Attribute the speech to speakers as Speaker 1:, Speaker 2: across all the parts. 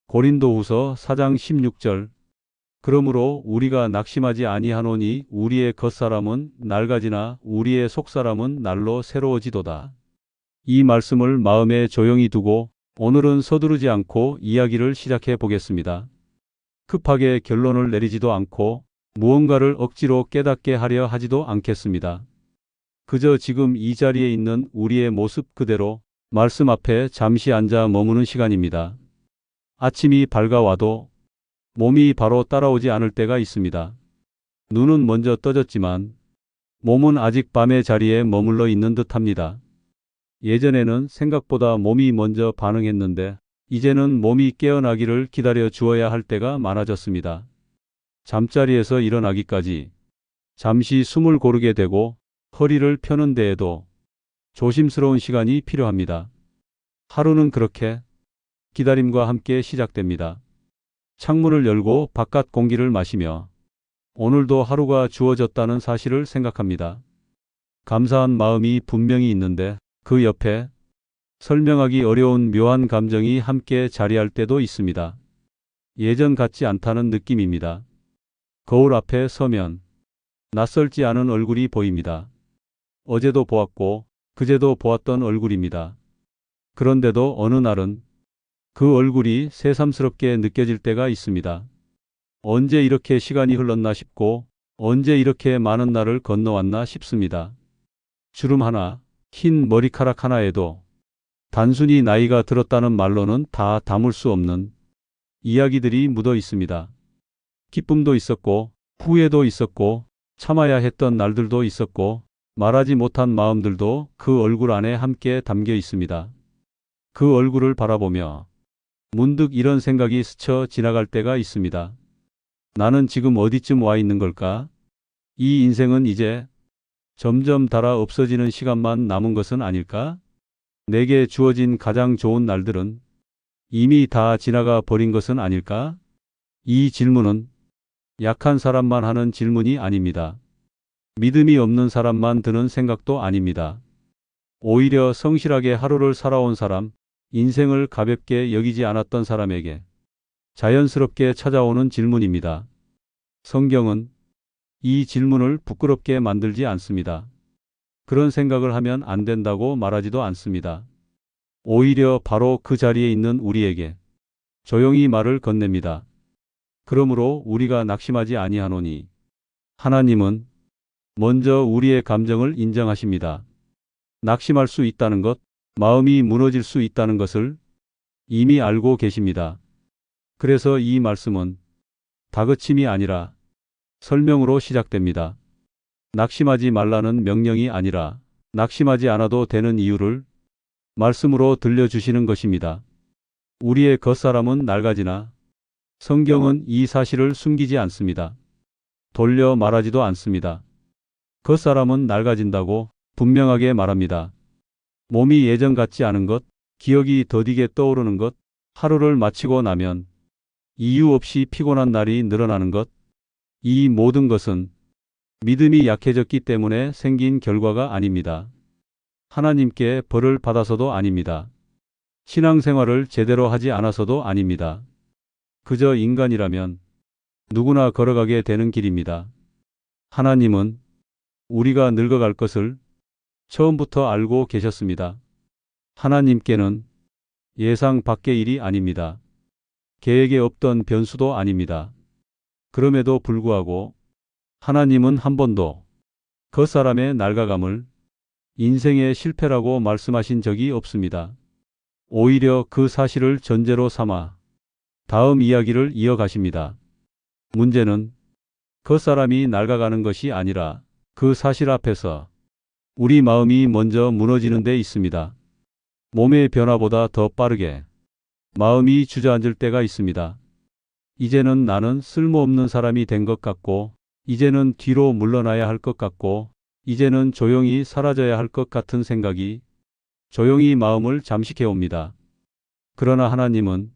Speaker 1: 고린도후서 4장 16절. 그러므로 우리가 낙심하지 아니하노니 우리의 겉사람은 낡아지나 우리의 속사람은 날로 새로워지도다. 이 말씀을 마음에 조용히 두고 오늘은 서두르지 않고 이야기를 시작해 보겠습니다. 급하게 결론을 내리지도 않고 무언가를 억지로 깨닫게 하려 하지도 않겠습니다. 그저 지금 이 자리에 있는 우리의 모습 그대로 말씀 앞에 잠시 앉아 머무는 시간입니다. 아침이 밝아와도 몸이 바로 따라오지 않을 때가 있습니다. 눈은 먼저 떠졌지만 몸은 아직 밤의 자리에 머물러 있는 듯합니다. 예전에는 생각보다 몸이 먼저 반응했는데 이제는 몸이 깨어나기를 기다려 주어야 할 때가 많아졌습니다. 잠자리에서 일어나기까지 잠시 숨을 고르게 되고 허리를 펴는 데에도 조심스러운 시간이 필요합니다. 하루는 그렇게 기다림과 함께 시작됩니다. 창문을 열고 바깥 공기를 마시며 오늘도 하루가 주어졌다는 사실을 생각합니다. 감사한 마음이 분명히 있는데 그 옆에 설명하기 어려운 묘한 감정이 함께 자리할 때도 있습니다. 예전 같지 않다는 느낌입니다. 거울 앞에 서면 낯설지 않은 얼굴이 보입니다. 어제도 보았고 그제도 보았던 얼굴입니다. 그런데도 어느 날은 그 얼굴이 새삼스럽게 느껴질 때가 있습니다. 언제 이렇게 시간이 흘렀나 싶고 언제 이렇게 많은 날을 건너왔나 싶습니다. 주름 하나, 흰 머리카락 하나에도 단순히 나이가 들었다는 말로는 다 담을 수 없는 이야기들이 묻어 있습니다. 기쁨도 있었고 후회도 있었고 참아야 했던 날들도 있었고 말하지 못한 마음들도 그 얼굴 안에 함께 담겨 있습니다. 그 얼굴을 바라보며 문득 이런 생각이 스쳐 지나갈 때가 있습니다. 나는 지금 어디쯤 와 있는 걸까? 이 인생은 이제 점점 닳아 없어지는 시간만 남은 것은 아닐까? 내게 주어진 가장 좋은 날들은 이미 다 지나가 버린 것은 아닐까? 이 질문은 약한 사람만 하는 질문이 아닙니다. 믿음이 없는 사람만 드는 생각도 아닙니다. 오히려 성실하게 하루를 살아온 사람, 인생을 가볍게 여기지 않았던 사람에게 자연스럽게 찾아오는 질문입니다. 성경은 이 질문을 부끄럽게 만들지 않습니다. 그런 생각을 하면 안 된다고 말하지도 않습니다. 오히려 바로 그 자리에 있는 우리에게 조용히 말을 건넵니다. 그러므로 우리가 낙심하지 아니하노니 하나님은 먼저 우리의 감정을 인정하십니다. 낙심할 수 있다는 것, 마음이 무너질 수 있다는 것을 이미 알고 계십니다. 그래서 이 말씀은 다그침이 아니라 설명으로 시작됩니다. 낙심하지 말라는 명령이 아니라 낙심하지 않아도 되는 이유를 말씀으로 들려주시는 것입니다. 우리의 겉사람은 낡아지나 성경은 이 사실을 숨기지 않습니다. 돌려 말하지도 않습니다. 겉사람은 낡아진다고 분명하게 말합니다. 몸이 예전 같지 않은 것, 기억이 더디게 떠오르는 것, 하루를 마치고 나면 이유 없이 피곤한 날이 늘어나는 것, 이 모든 것은 믿음이 약해졌기 때문에 생긴 결과가 아닙니다. 하나님께 벌을 받아서도 아닙니다. 신앙생활을 제대로 하지 않아서도 아닙니다. 그저 인간이라면 누구나 걸어가게 되는 길입니다. 하나님은 우리가 늙어갈 것을 처음부터 알고 계셨습니다. 하나님께는 예상 밖의 일이 아닙니다. 계획에 없던 변수도 아닙니다. 그럼에도 불구하고 하나님은 한 번도 겉사람의 낡아감을 인생의 실패라고 말씀하신 적이 없습니다. 오히려 그 사실을 전제로 삼아 다음 이야기를 이어가십니다. 문제는 겉사람이 낡아가는 것이 아니라 그 사실 앞에서 우리 마음이 먼저 무너지는 데 있습니다. 몸의 변화보다 더 빠르게 마음이 주저앉을 때가 있습니다. 이제는 나는 쓸모없는 사람이 된 것 같고, 이제는 뒤로 물러나야 할 것 같고, 이제는 조용히 사라져야 할 것 같은 생각이 조용히 마음을 잠식해 옵니다. 그러나 하나님은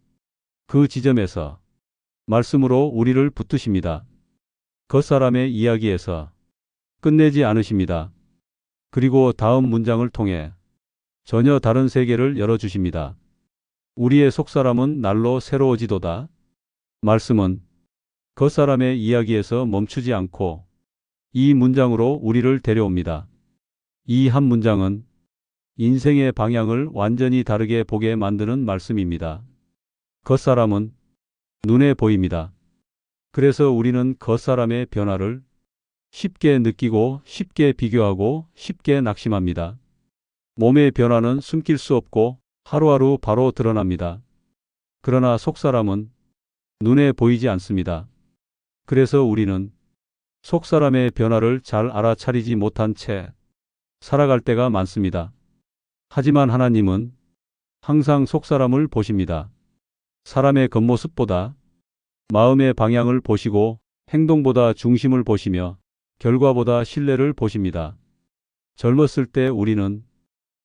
Speaker 1: 그 지점에서 말씀으로 우리를 붙드십니다. 겉사람의 이야기에서 끝내지 않으십니다. 그리고 다음 문장을 통해 전혀 다른 세계를 열어주십니다. 우리의 속사람은 날로 새로워지도다. 말씀은 겉사람의 이야기에서 멈추지 않고 이 문장으로 우리를 데려옵니다. 이 한 문장은 인생의 방향을 완전히 다르게 보게 만드는 말씀입니다. 겉사람은 눈에 보입니다. 그래서 우리는 겉사람의 변화를 쉽게 느끼고 쉽게 비교하고 쉽게 낙심합니다. 몸의 변화는 숨길 수 없고 하루하루 바로 드러납니다. 그러나 속사람은 눈에 보이지 않습니다. 그래서 우리는 속사람의 변화를 잘 알아차리지 못한 채 살아갈 때가 많습니다. 하지만 하나님은 항상 속사람을 보십니다. 사람의 겉모습보다 마음의 방향을 보시고 행동보다 중심을 보시며 결과보다 신뢰를 보십니다. 젊었을 때 우리는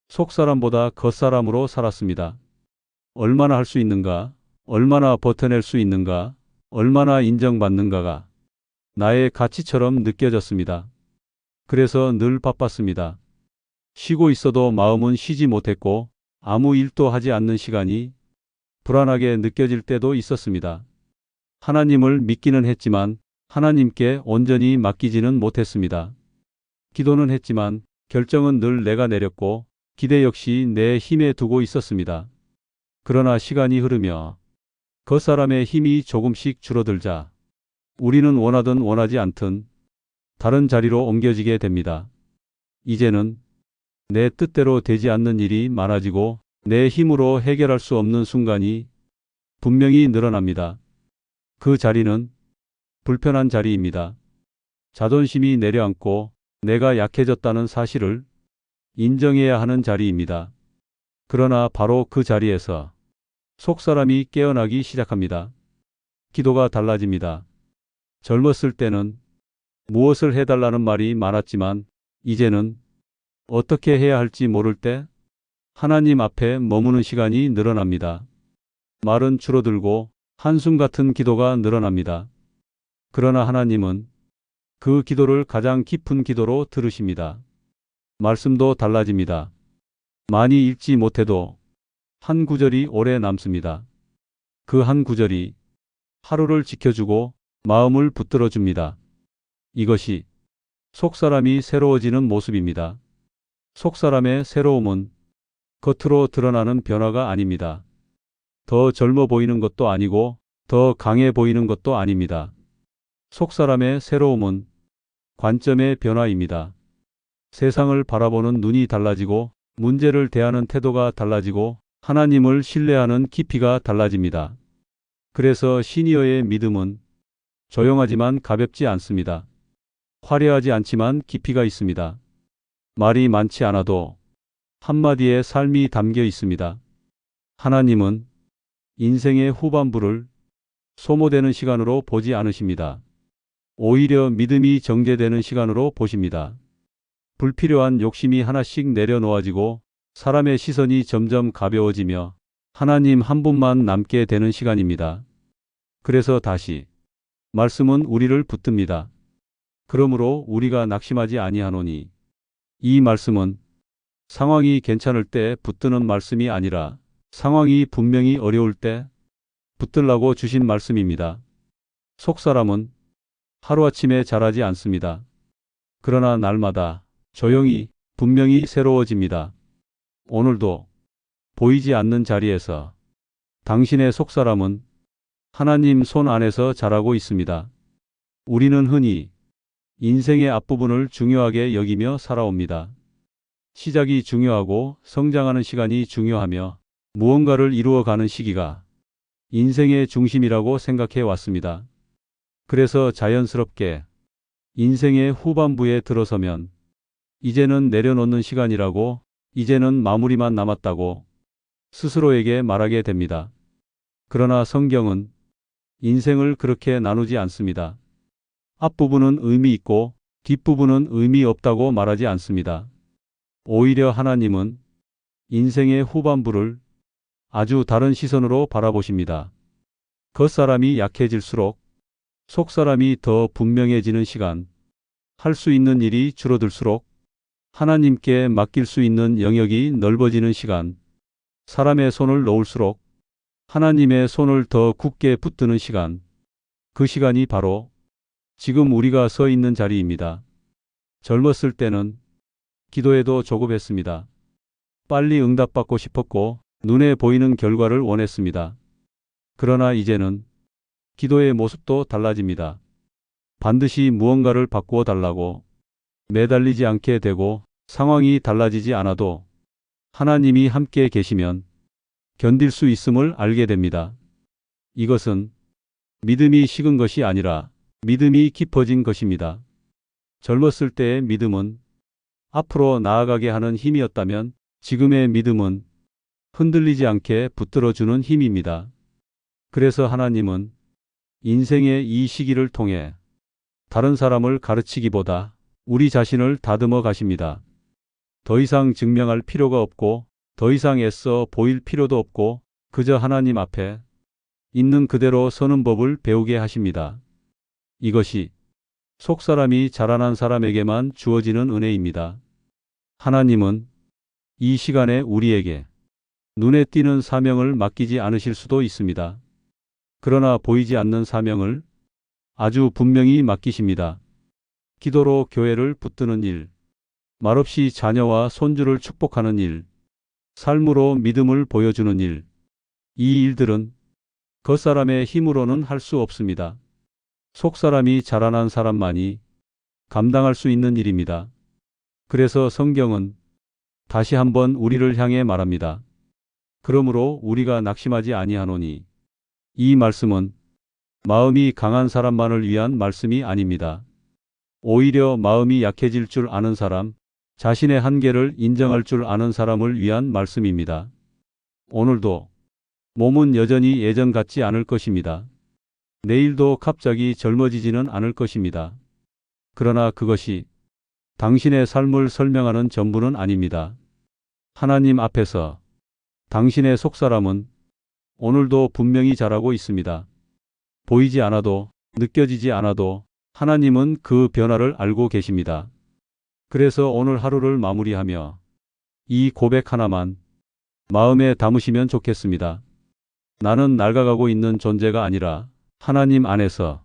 Speaker 1: 속사람보다 겉사람으로 살았습니다. 얼마나 할 수 있는가, 얼마나 버텨낼 수 있는가, 얼마나 인정받는가가 나의 가치처럼 느껴졌습니다. 그래서 늘 바빴습니다. 쉬고 있어도 마음은 쉬지 못했고 아무 일도 하지 않는 시간이 불안하게 느껴질 때도 있었습니다. 하나님을 믿기는 했지만 하나님께 온전히 맡기지는 못했습니다. 기도는 했지만 결정은 늘 내가 내렸고 기대 역시 내 힘에 두고 있었습니다. 그러나 시간이 흐르며 겉사람의 힘이 조금씩 줄어들자 우리는 원하든 원하지 않든 다른 자리로 옮겨지게 됩니다. 이제는 내 뜻대로 되지 않는 일이 많아지고 내 힘으로 해결할 수 없는 순간이 분명히 늘어납니다. 그 자리는 불편한 자리입니다. 자존심이 내려앉고 내가 약해졌다는 사실을 인정해야 하는 자리입니다. 그러나 바로 그 자리에서 속사람이 깨어나기 시작합니다. 기도가 달라집니다. 젊었을 때는 무엇을 해달라는 말이 많았지만 이제는 어떻게 해야 할지 모를 때 하나님 앞에 머무는 시간이 늘어납니다. 말은 줄어들고 한숨 같은 기도가 늘어납니다. 그러나 하나님은 그 기도를 가장 깊은 기도로 들으십니다. 말씀도 달라집니다. 많이 읽지 못해도 한 구절이 오래 남습니다. 그 한 구절이 하루를 지켜주고 마음을 붙들어 줍니다. 이것이 속사람이 새로워지는 모습입니다. 속사람의 새로움은 겉으로 드러나는 변화가 아닙니다. 더 젊어 보이는 것도 아니고 더 강해 보이는 것도 아닙니다. 속사람의 새로움은 관점의 변화입니다. 세상을 바라보는 눈이 달라지고 문제를 대하는 태도가 달라지고 하나님을 신뢰하는 깊이가 달라집니다. 그래서 시니어의 믿음은 조용하지만 가볍지 않습니다. 화려하지 않지만 깊이가 있습니다. 말이 많지 않아도 한마디의 삶이 담겨 있습니다. 하나님은 인생의 후반부를 소모되는 시간으로 보지 않으십니다. 오히려 믿음이 정제되는 시간으로 보십니다. 불필요한 욕심이 하나씩 내려놓아지고 사람의 시선이 점점 가벼워지며 하나님 한 분만 남게 되는 시간입니다. 그래서 다시 말씀은 우리를 붙듭니다. 그러므로 우리가 낙심하지 아니하노니 이 말씀은 상황이 괜찮을 때 붙드는 말씀이 아니라 상황이 분명히 어려울 때 붙들라고 주신 말씀입니다. 속사람은 하루아침에 자라지 않습니다. 그러나 날마다 조용히 분명히 새로워집니다. 오늘도 보이지 않는 자리에서 당신의 속사람은 하나님 손 안에서 자라고 있습니다. 우리는 흔히 인생의 앞부분을 중요하게 여기며 살아옵니다. 시작이 중요하고 성장하는 시간이 중요하며 무언가를 이루어가는 시기가 인생의 중심이라고 생각해 왔습니다. 그래서 자연스럽게 인생의 후반부에 들어서면 이제는 내려놓는 시간이라고, 이제는 마무리만 남았다고 스스로에게 말하게 됩니다. 그러나 성경은 인생을 그렇게 나누지 않습니다. 앞부분은 의미 있고 뒷부분은 의미 없다고 말하지 않습니다. 오히려 하나님은 인생의 후반부를 아주 다른 시선으로 바라보십니다. 겉사람이 약해질수록 속사람이 더 분명해지는 시간, 할 수 있는 일이 줄어들수록 하나님께 맡길 수 있는 영역이 넓어지는 시간, 사람의 손을 놓을수록 하나님의 손을 더 굳게 붙드는 시간. 그 시간이 바로 지금 우리가 서 있는 자리입니다. 젊었을 때는 기도에도 조급했습니다. 빨리 응답받고 싶었고 눈에 보이는 결과를 원했습니다. 그러나 이제는 기도의 모습도 달라집니다. 반드시 무언가를 바꾸어 달라고 매달리지 않게 되고 상황이 달라지지 않아도 하나님이 함께 계시면 견딜 수 있음을 알게 됩니다. 이것은 믿음이 식은 것이 아니라 믿음이 깊어진 것입니다. 젊었을 때의 믿음은 앞으로 나아가게 하는 힘이었다면 지금의 믿음은 흔들리지 않게 붙들어주는 힘입니다. 그래서 하나님은 인생의 이 시기를 통해 다른 사람을 가르치기보다 우리 자신을 다듬어 가십니다. 더 이상 증명할 필요가 없고 더 이상 애써 보일 필요도 없고 그저 하나님 앞에 있는 그대로 서는 법을 배우게 하십니다. 이것이 속사람이 자라난 사람에게만 주어지는 은혜입니다. 하나님은 이 시간에 우리에게 눈에 띄는 사명을 맡기지 않으실 수도 있습니다. 그러나 보이지 않는 사명을 아주 분명히 맡기십니다. 기도로 교회를 붙드는 일, 말없이 자녀와 손주를 축복하는 일, 삶으로 믿음을 보여주는 일. 이 일들은 겉사람의 힘으로는 할 수 없습니다. 속사람이 자라난 사람만이 감당할 수 있는 일입니다. 그래서 성경은 다시 한번 우리를 향해 말합니다. 그러므로 우리가 낙심하지 아니하노니. 이 말씀은 마음이 강한 사람만을 위한 말씀이 아닙니다. 오히려 마음이 약해질 줄 아는 사람, 자신의 한계를 인정할 줄 아는 사람을 위한 말씀입니다. 오늘도 몸은 여전히 예전 같지 않을 것입니다. 내일도 갑자기 젊어지지는 않을 것입니다. 그러나 그것이 당신의 삶을 설명하는 전부는 아닙니다. 하나님 앞에서 당신의 속사람은 오늘도 분명히 자라고 있습니다. 보이지 않아도, 느껴지지 않아도 하나님은 그 변화를 알고 계십니다. 그래서 오늘 하루를 마무리하며 이 고백 하나만 마음에 담으시면 좋겠습니다. 나는 낡아가고 있는 존재가 아니라 하나님 안에서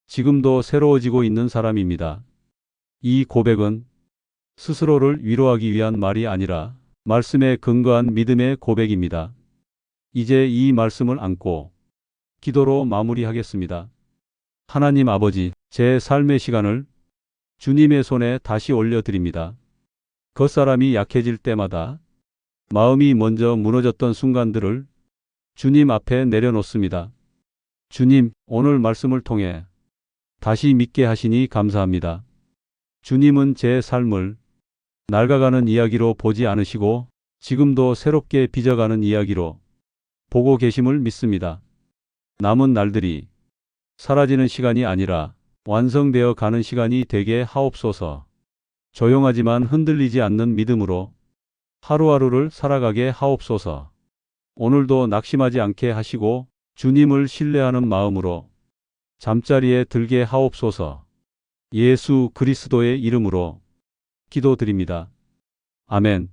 Speaker 1: 지금도 새로워지고 있는 사람입니다. 이 고백은 스스로를 위로하기 위한 말이 아니라 말씀에 근거한 믿음의 고백입니다. 이제 이 말씀을 안고 기도로 마무리하겠습니다. 하나님 아버지, 제 삶의 시간을 주님의 손에 다시 올려드립니다. 겉사람이 약해질 때마다 마음이 먼저 무너졌던 순간들을 주님 앞에 내려놓습니다. 주님, 오늘 말씀을 통해 다시 믿게 하시니 감사합니다. 주님은 제 삶을 낡아가는 이야기로 보지 않으시고 지금도 새롭게 빚어가는 이야기로 보고 계심을 믿습니다. 남은 날들이 사라지는 시간이 아니라 완성되어 가는 시간이 되게 하옵소서. 조용하지만 흔들리지 않는 믿음으로 하루하루를 살아가게 하옵소서. 오늘도 낙심하지 않게 하시고 주님을 신뢰하는 마음으로 잠자리에 들게 하옵소서. 예수 그리스도의 이름으로 기도드립니다. 아멘.